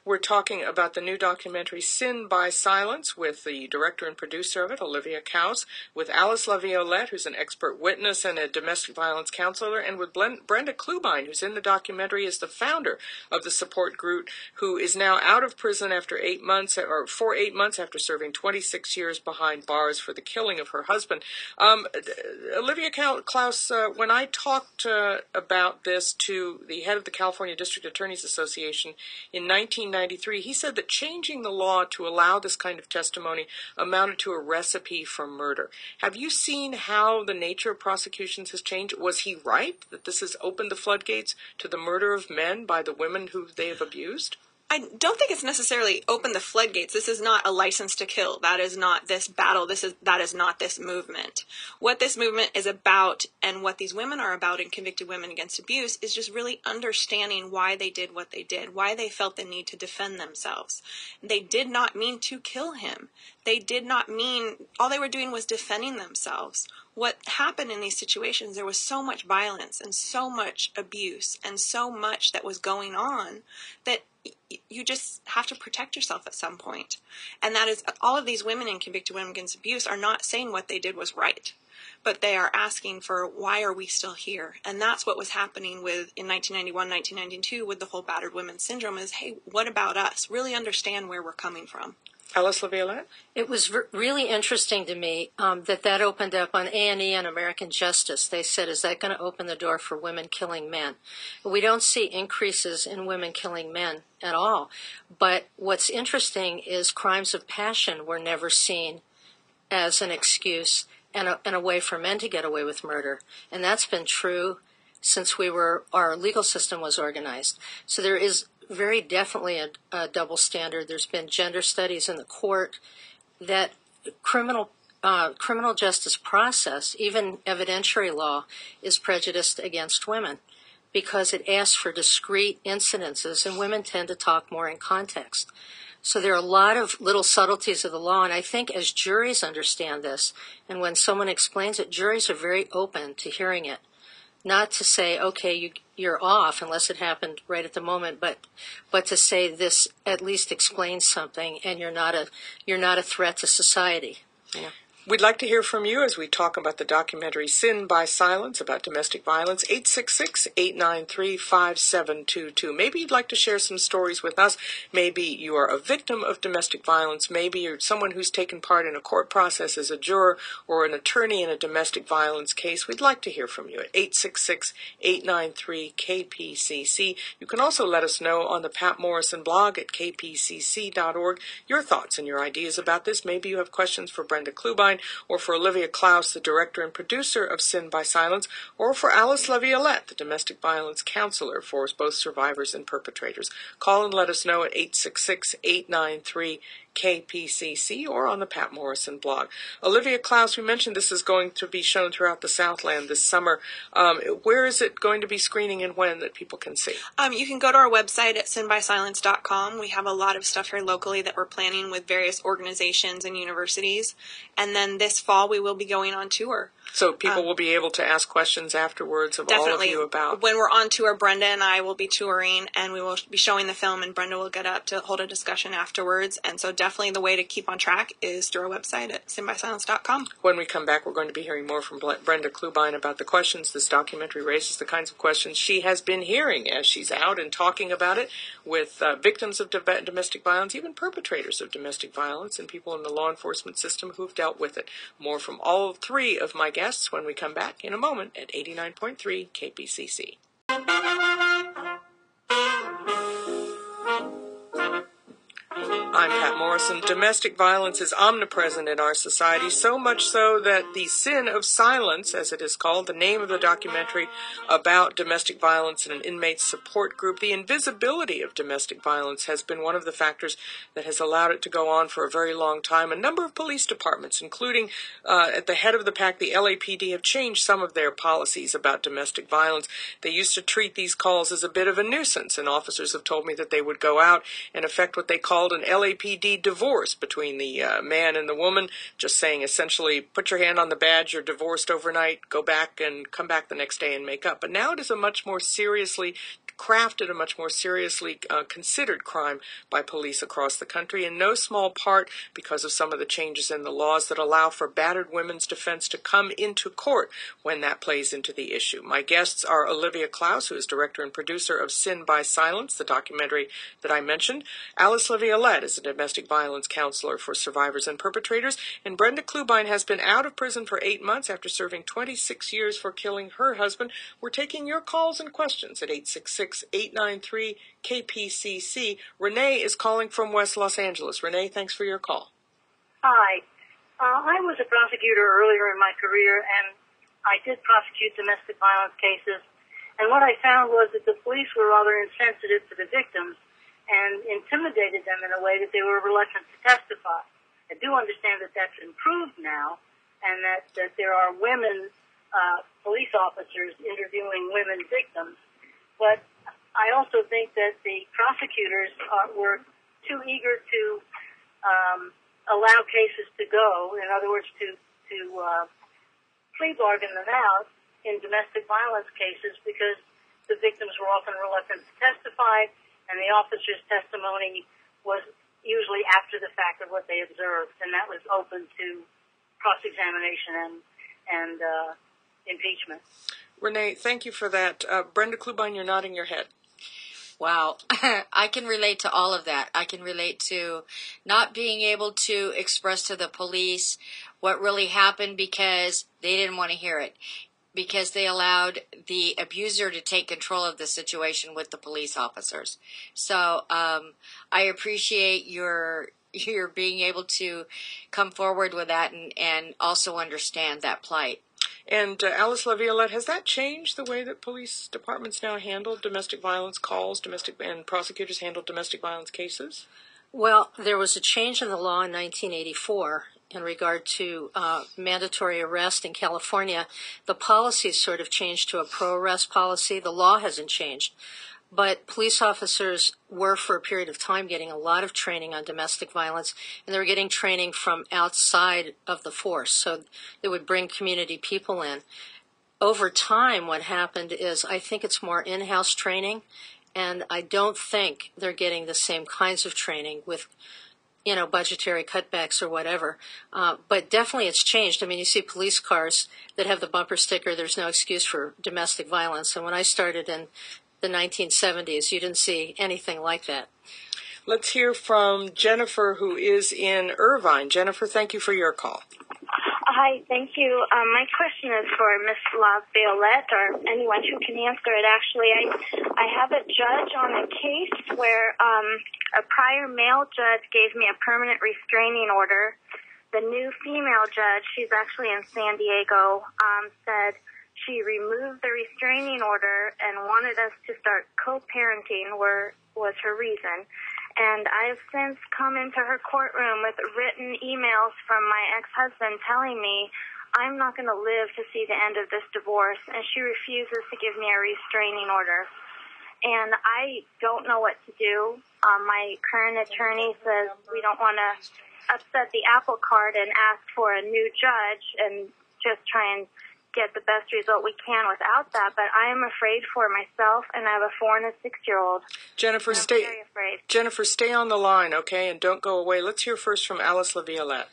We're talking about the new documentary Sin by Silence with the director and producer of it, Olivia Klaus, with Alyce LaViolette, who's an expert witness and a domestic violence counselor, and with Brenda Clubine, who's in the documentary as the founder of the support group, who is now out of prison after 8 months, or for 8 months after serving 26 years behind bars for the killing of her husband. Olivia Klaus, when I talked about this to the head of the California District Attorneys Association in 1993, he said that changing the law to allow this kind of testimony amounted to a recipe for murder. Have you seen how the nature of prosecutions has changed? Was he right that this has opened the floodgates to the murder of men by the women who they have abused? I don't think it's necessarily opened the floodgates. This is not a license to kill. That is not this battle. That is not this movement. What this movement is about, and what these women are about in Convicted Women Against Abuse, is just really understanding why they did what they did, why they felt the need to defend themselves. They did not mean to kill him. They did not mean, all they were doing was defending themselves. What happened in these situations, there was so much violence and so much abuse and so much that was going on that you just have to protect yourself at some point. And that is, all of these women in Convicted Women Against Abuse are not saying what they did was right, but they are asking for, why are we still here? And that's what was happening with, in 1991, 1992, with the whole battered women syndrome is, hey, what about us? Really understand where we're coming from. Alyce LaViolette? It was really interesting to me that opened up on A&E and American Justice. They said, is that going to open the door for women killing men? We don't see increases in women killing men at all. But what's interesting is crimes of passion were never seen as an excuse and a way for men to get away with murder. And that's been true since our legal system was organized. So there is very definitely a double standard. There's been gender studies in the court that criminal justice process, even evidentiary law, is prejudiced against women because it asks for discrete incidences, and women tend to talk more in context. So there are a lot of little subtleties of the law, and I think as juries understand this, and when someone explains it, juries are very open to hearing it. Not to say, okay, you're off unless it happened right at the moment, but to say this at least explains something, and you're not a threat to society. Yeah. We'd like to hear from you as we talk about the documentary Sin by Silence about domestic violence, 866-893-5722. Maybe you'd like to share some stories with us. Maybe you are a victim of domestic violence. Maybe you're someone who's taken part in a court process as a juror or an attorney in a domestic violence case. We'd like to hear from you at 866-893-KPCC. You can also let us know on the Pat Morrison blog at kpcc.org your thoughts and your ideas about this. Maybe you have questions for Brenda Clubine, or for Olivia Klaus, the director and producer of Sin by Silence, or for Alyce LaViolette, the domestic violence counselor for both survivors and perpetrators. Call and let us know at 866-893-KPCC or on the Pat Morrison blog. Olivia Klaus, we mentioned this is going to be shown throughout the Southland this summer. Where is it going to be screening and when that people can see? You can go to our website at sinbysilence.com. We have a lot of stuff here locally that we're planning with various organizations and universities. And then this fall we will be going on tour. So people will be able to ask questions afterwards of all of you about... When we're on tour, Brenda and I will be touring, and we will be showing the film, and Brenda will get up to hold a discussion afterwards. And so definitely the way to keep on track is through our website at sinbysilence.com. When we come back, we're going to be hearing more from Brenda Clubine about the questions. This documentary raises the kinds of questions she has been hearing as she's out and talking about it with victims of domestic violence, even perpetrators of domestic violence, and people in the law enforcement system who've dealt with it. More from all three of my guests when we come back in a moment at 89.3 KPCC. I'm Pat Morrison. Domestic violence is omnipresent in our society, so much so that the Sin of Silence, as it is called, the name of the documentary about domestic violence in an inmate support group, the invisibility of domestic violence has been one of the factors that has allowed it to go on for a very long time. A number of police departments, including at the head of the pack, the LAPD, have changed some of their policies about domestic violence. They used to treat these calls as a bit of a nuisance, and officers have told me that they would go out and effect what they called an LAPD divorce between the man and the woman, just saying essentially, put your hand on the badge, you're divorced overnight, go back and come back the next day and make up. But now it is a much more seriously crafted, a much more seriously considered crime by police across the country, in no small part because of some of the changes in the laws that allow for battered women's defense to come into court when that plays into the issue. My guests are Olivia Klaus, who is director and producer of Sin by Silence, the documentary that I mentioned. Alyce LaViolette is a domestic violence counselor for survivors and perpetrators. And Brenda Clubine has been out of prison for 8 months after serving 26 years for killing her husband. We're taking your calls and questions at 866-893-KPCC. Renee is calling from West Los Angeles. Renee, thanks for your call. Hi. I was a prosecutor earlier in my career, and I did prosecute domestic violence cases. And what I found was that the police were rather insensitive to the victims and intimidated them in a way that they were reluctant to testify. I do understand that that's improved now, and that there are women police officers interviewing women victims. But I also think that the prosecutors were too eager to allow cases to go, in other words, to plea bargain them out in domestic violence cases, because the victims were often reluctant to testify, and the officer's testimony was usually after the fact of what they observed, and that was open to cross-examination and impeachment. Renee, thank you for that. Brenda Clubine, you're nodding your head. Wow. I can relate to all of that. I can relate to not being able to express to the police what really happened because they didn't want to hear it, because they allowed the abuser to take control of the situation with the police officers. So I appreciate your being able to come forward with that and also understand that plight. And Alyce LaViolette, has that changed the way that police departments now handle domestic violence calls, and prosecutors handle domestic violence cases? Well, there was a change in the law in 1984 in regard to mandatory arrest in California. The policy sort of changed to a pro-arrest policy. The law hasn't changed. But police officers were, for a period of time, getting a lot of training on domestic violence, and they were getting training from outside of the force, so they would bring community people in. Over time, what happened is I think it's more in-house training, and I don't think they're getting the same kinds of training with, budgetary cutbacks or whatever. But definitely it's changed. I mean, you see police cars that have the bumper sticker, "There's no excuse for domestic violence." And when I started in the 1970s, you didn't see anything like that. Let's hear from Jennifer, who is in Irvine. Jennifer, thank you for your call. Hi, thank you. My question is for Miss LaViolette, or anyone who can answer it. Actually, I have a judge on a case where a prior male judge gave me a permanent restraining order. The new female judge, she's actually in San Diego, said she removed the restraining order and wanted us to start co-parenting, was her reason. And I have since come into her courtroom with written emails from my ex-husband telling me I'm not going to live to see the end of this divorce, and she refuses to give me a restraining order. And I don't know what to do. My current attorney says we don't want to upset the apple cart and ask for a new judge and just try and get the best result we can without that, but I am afraid for myself, and I have a 4- and a 6-year-old. Jennifer, very afraid. Jennifer, stay on the line, okay, and don't go away. Let's hear first from Alyce LaViolette.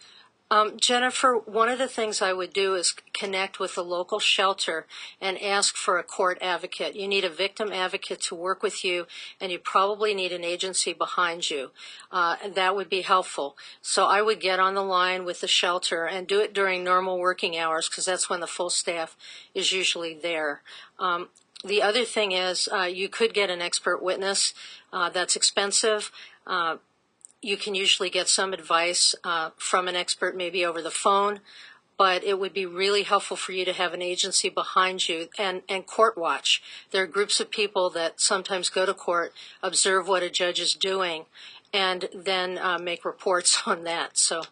Jennifer, one of the things I would do is connect with the local shelter and ask for a court advocate. You need a victim advocate to work with you, and you probably need an agency behind you. And that would be helpful. So I would get on the line with the shelter and do it during normal working hours, because that's when the full staff is usually there. The other thing is you could get an expert witness. That's expensive. You can usually get some advice from an expert, maybe over the phone, but it would be really helpful for you to have an agency behind you and court watch. There are groups of people that sometimes go to court, observe what a judge is doing, and then make reports on that. So